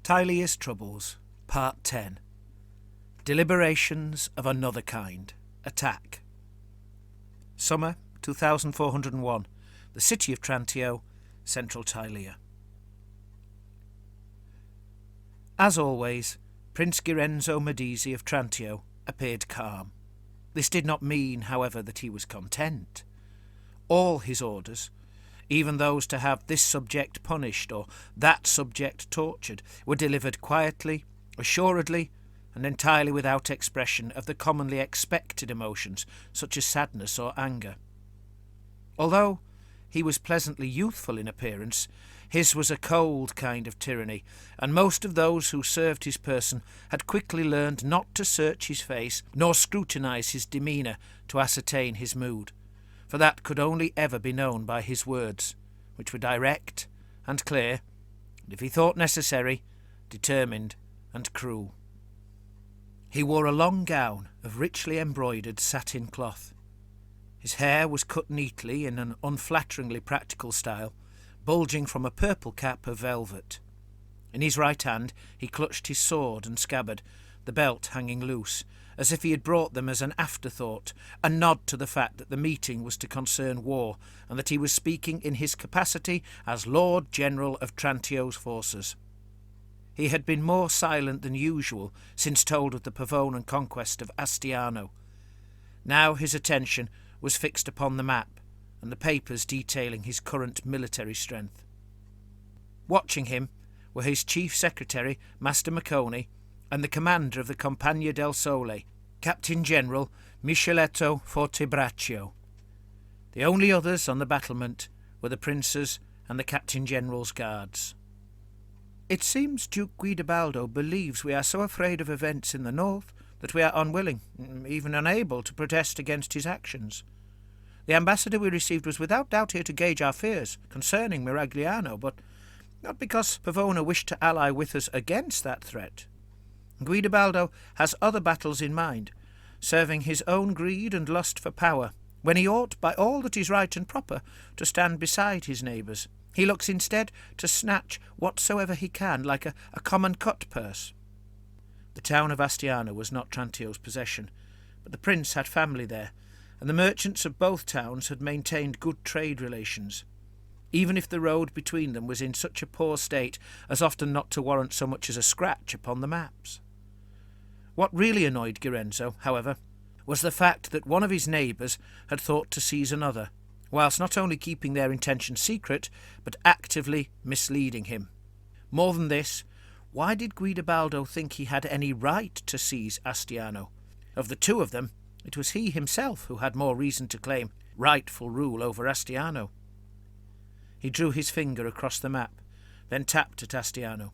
Tilea's Troubles, Part 10. Deliberations of Another Kind. Attack. Summer 2401. The city of Trantio, central Tilea. As always, Prince Girenzo of Trantio appeared calm. This did not mean, however, that he was content. All his orders, even those to have this subject punished or that subject tortured, were delivered quietly, assuredly, and entirely without expression of the commonly expected emotions, such as sadness or anger. Although he was pleasantly youthful in appearance, his was a cold kind of tyranny, and most of those who served his person had quickly learned not to search his face nor scrutinize his demeanour to ascertain his mood, for that could only ever be known by his words, which were direct and clear, and if he thought necessary, determined and cruel. He wore a long gown of richly embroidered satin cloth. His hair was cut neatly in an unflatteringly practical style, bulging from a purple cap of velvet. In his right hand he clutched his sword and scabbard, the belt hanging loose, as if he had brought them as an afterthought, a nod to the fact that the meeting was to concern war, and that he was speaking in his capacity as Lord General of Trantio's forces. He had been more silent than usual since told of the Pavonan conquest of Astiano. Now his attention was fixed upon the map and the papers detailing his current military strength. Watching him were his chief secretary, Master Macconi, and the commander of the Compagnia del Sole, Captain General Micheletto Fortebraccio. The only others on the battlement were the princes and the Captain General's guards. It seems Duke Guidobaldo believes we are so afraid of events in the north that we are unwilling, even unable, to protest against his actions. The ambassador we received was without doubt here to gauge our fears concerning Miragliano, but not because Pavona wished to ally with us against that threat. Guidobaldo has other battles in mind, serving his own greed and lust for power, when he ought, by all that is right and proper, to stand beside his neighbours. He looks instead to snatch whatsoever he can, like a common cut-purse. The town of Astiano was not Trantio's possession, but the prince had family there, and the merchants of both towns had maintained good trade relations, even if the road between them was in such a poor state as often not to warrant so much as a scratch upon the maps. What really annoyed Girenzo, however, was the fact that one of his neighbours had thought to seize another, whilst not only keeping their intention secret, but actively misleading him. More than this, why did Guidobaldo think he had any right to seize Astiano? Of the two of them, it was he himself who had more reason to claim rightful rule over Astiano. He drew his finger across the map, then tapped at Astiano.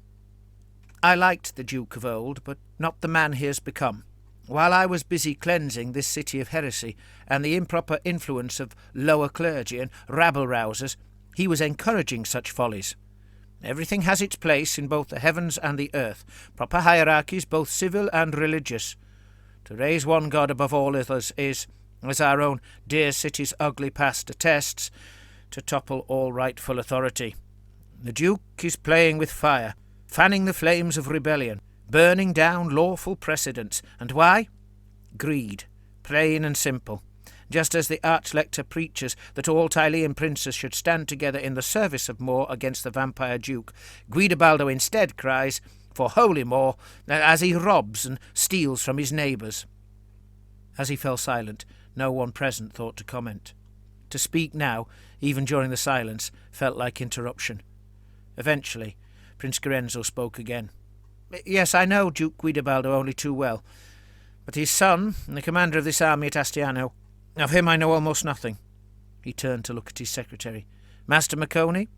I liked the Duke of old, but not the man he has become. While I was busy cleansing this city of heresy and the improper influence of lower clergy and rabble-rousers, he was encouraging such follies. Everything has its place in both the heavens and the earth, proper hierarchies both civil and religious. To raise one god above all others is, as our own dear city's ugly past attests, to topple all rightful authority. The Duke is playing with fire, fanning the flames of rebellion, burning down lawful precedents. And why? Greed, plain and simple. Just as the Archlector preaches that all Tilean princes should stand together in the service of Moor against the vampire Duke, Guidobaldo instead cries for holy Moor as he robs and steals from his neighbours. As he fell silent, no one present thought to comment. To speak now, even during the silence, felt like interruption. Eventually, Prince Girenzo spoke again. Yes, I know Duke Guidobaldo only too well, but his son, the commander of this army at Astiano, of him I know almost nothing. He turned to look at his secretary. Master Macconi?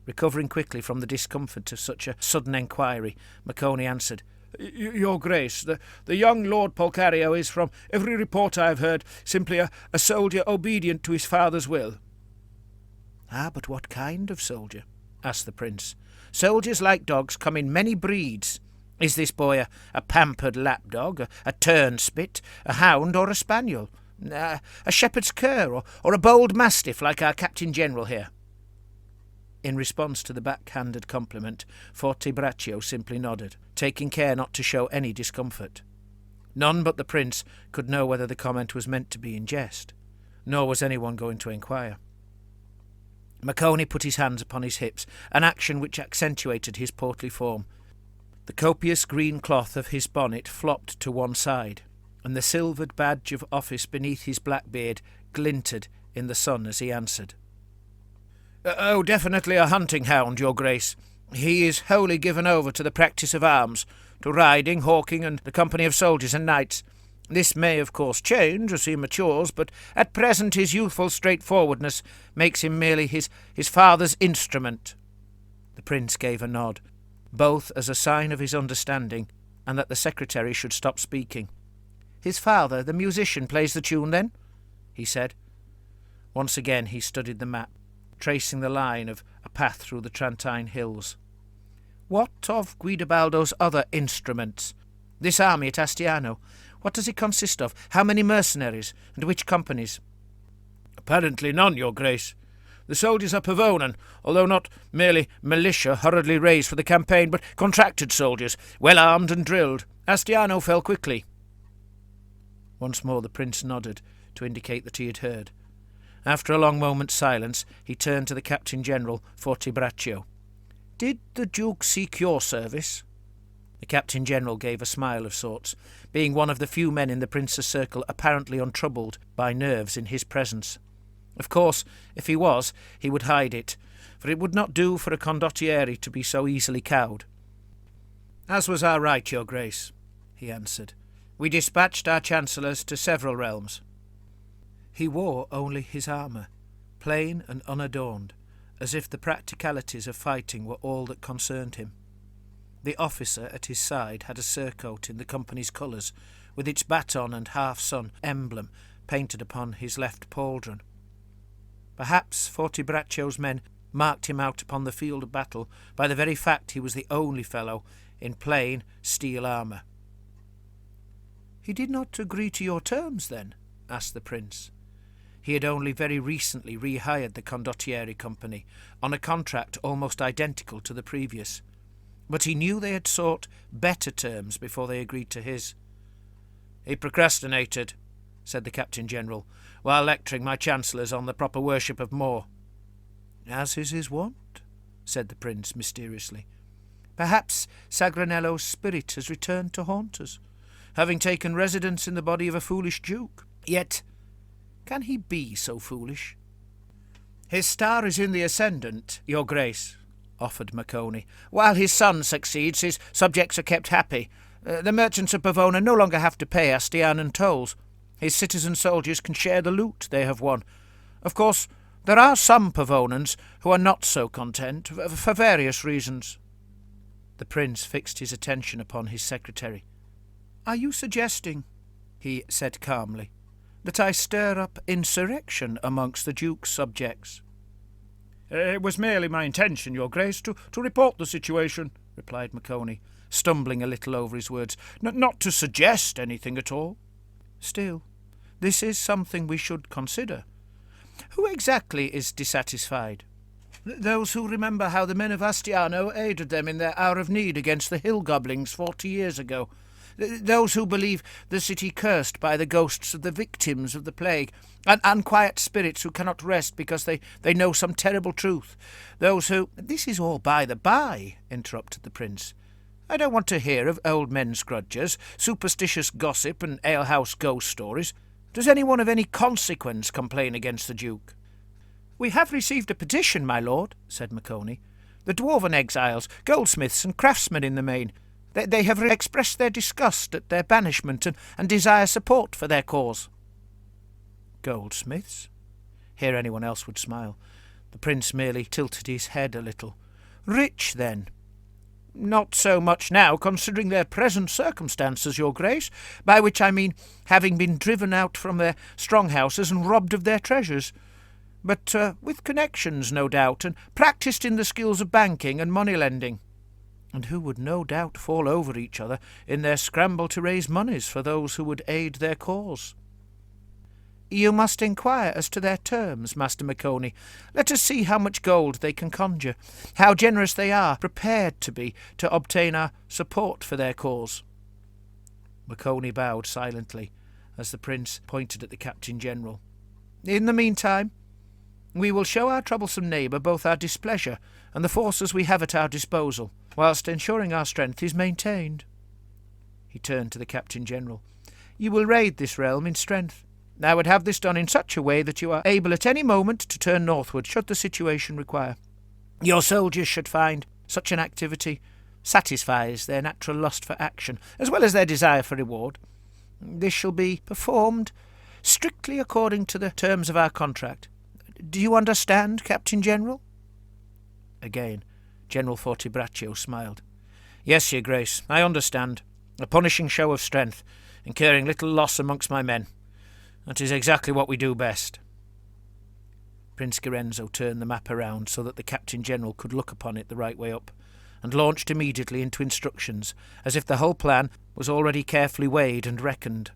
Recovering quickly from the discomfort of such a sudden enquiry, Macconi answered, Your Grace, the young Lord Polcario is, from every report I have heard, simply a soldier obedient to his father's will. Ah, but what kind of soldier? Asked the prince. Soldiers, like dogs, come in many breeds. Is this boy a pampered lapdog, a turnspit, a hound, or a spaniel? A shepherd's cur, or a bold mastiff like our Captain General here? In response to the backhanded compliment, Fortebraccio simply nodded, taking care not to show any discomfort. None but the prince could know whether the comment was meant to be in jest, nor was anyone going to inquire. Maccone put his hands upon his hips, an action which accentuated his portly form. The copious green cloth of his bonnet flopped to one side, and the silvered badge of office beneath his black beard glinted in the sun as he answered. "Oh, definitely a hunting hound, your grace. He is wholly given over to the practice of arms, to riding, hawking, and the company of soldiers and knights. This may, of course, change as he matures, but at present his youthful straightforwardness makes him merely his father's instrument." The prince gave a nod, both as a sign of his understanding and that the secretary should stop speaking. "His father, the musician, plays the tune, then?" he said. Once again he studied the map, tracing the line of a path through the Trentine hills. "What of Guidobaldo's other instruments? This army at Astiano, what does it consist of? How many mercenaries, and which companies?" "Apparently none, your grace. The soldiers are Pavonan, although not merely militia hurriedly raised for the campaign, but contracted soldiers, well armed and drilled. Astiano fell quickly." Once more the prince nodded to indicate that he had heard. After a long moment's silence, he turned to the Captain-General, Fortebraccio. "Did the Duke seek your service?" The Captain-General gave a smile of sorts, being one of the few men in the prince's circle apparently untroubled by nerves in his presence. Of course, if he was, he would hide it, for it would not do for a condottiere to be so easily cowed. "As was our right, your grace," he answered. "We dispatched our chancellors to several realms." He wore only his armour, plain and unadorned, as if the practicalities of fighting were all that concerned him. The officer at his side had a surcoat in the company's colours, with its baton and half-sun emblem painted upon his left pauldron. Perhaps Fortebraccio's men marked him out upon the field of battle by the very fact he was the only fellow in plain steel armour. "He did not agree to your terms, then?" asked the prince. He had only very recently rehired the condottiere company on a contract almost identical to the previous, but he knew they had sought better terms before they agreed to his. "He procrastinated," said the Captain-General, "while lecturing my chancellors on the proper worship of Moor." "As is his wont," said the prince mysteriously. "Perhaps Sagranello's spirit has returned to haunt us, having taken residence in the body of a foolish duke. Yet, can he be so foolish?" "His star is in the ascendant, your grace," offered Maccone. "While his son succeeds, his subjects are kept happy. The merchants of Pavona no longer have to pay Astianan tolls. His citizen soldiers can share the loot they have won. Of course, there are some Pavonans who are not so content, for various reasons." The prince fixed his attention upon his secretary. "Are you suggesting," he said calmly, "that I stir up insurrection amongst the Duke's subjects?" "It was merely my intention, your grace, to report the situation," replied Maccone, stumbling a little over his words, "not to suggest anything at all." "Still, this is something we should consider. Who exactly is dissatisfied? Those who remember how the men of Astiano aided them in their hour of need against the hill goblins 40 years ago. Those who believe the city cursed by the ghosts of the victims of the plague, and unquiet spirits who cannot rest because they know some terrible truth. Those who—" "This is all by the by," interrupted the prince. "I don't want to hear of old men's grudges, superstitious gossip, and alehouse ghost stories. Does anyone of any consequence complain against the Duke?" "We have received a petition, my lord," said Maccone. "The dwarven exiles, goldsmiths, and craftsmen in the main. They have expressed their disgust at their banishment and desire support for their cause." "Goldsmiths?" Here anyone else would smile. The prince merely tilted his head a little. "Rich, then?" "Not so much now, considering their present circumstances, your grace, by which I mean having been driven out from their stronghouses and robbed of their treasures. But with connections, no doubt, and practised in the skills of banking and money-lending, and who would no doubt fall over each other in their scramble to raise moneys for those who would aid their cause." You must inquire as to their terms, Master Maconie. Let us see how much gold they can conjure, how generous they are prepared to be to obtain our support for their cause." Maconie bowed silently as the prince pointed at the Captain-General. "In the meantime, we will show our troublesome neighbour both our displeasure and the forces we have at our disposal, whilst ensuring our strength is maintained." He turned to the Captain-General. "You will raid this realm in strength. I would have this done in such a way that you are able at any moment to turn northward should the situation require. Your soldiers should find such an activity satisfies their natural lust for action, as well as their desire for reward. This shall be performed strictly according to the terms of our contract. Do you understand, Captain-General?" Again, General Fortebraccio smiled. "Yes, Your Grace, I understand. A punishing show of strength, incurring little loss amongst my men. That is exactly what we do best." Prince Girenzo turned the map around so that the Captain-General could look upon it the right way up, and launched immediately into instructions, as if the whole plan was already carefully weighed and reckoned.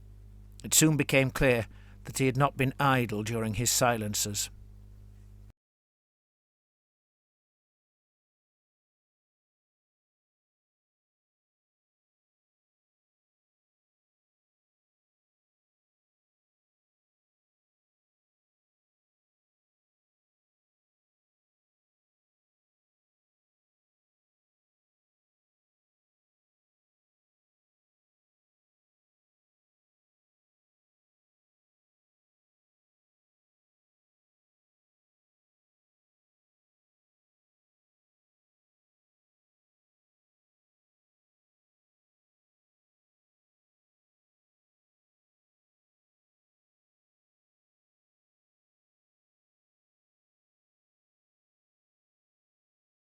It soon became clear that he had not been idle during his silences.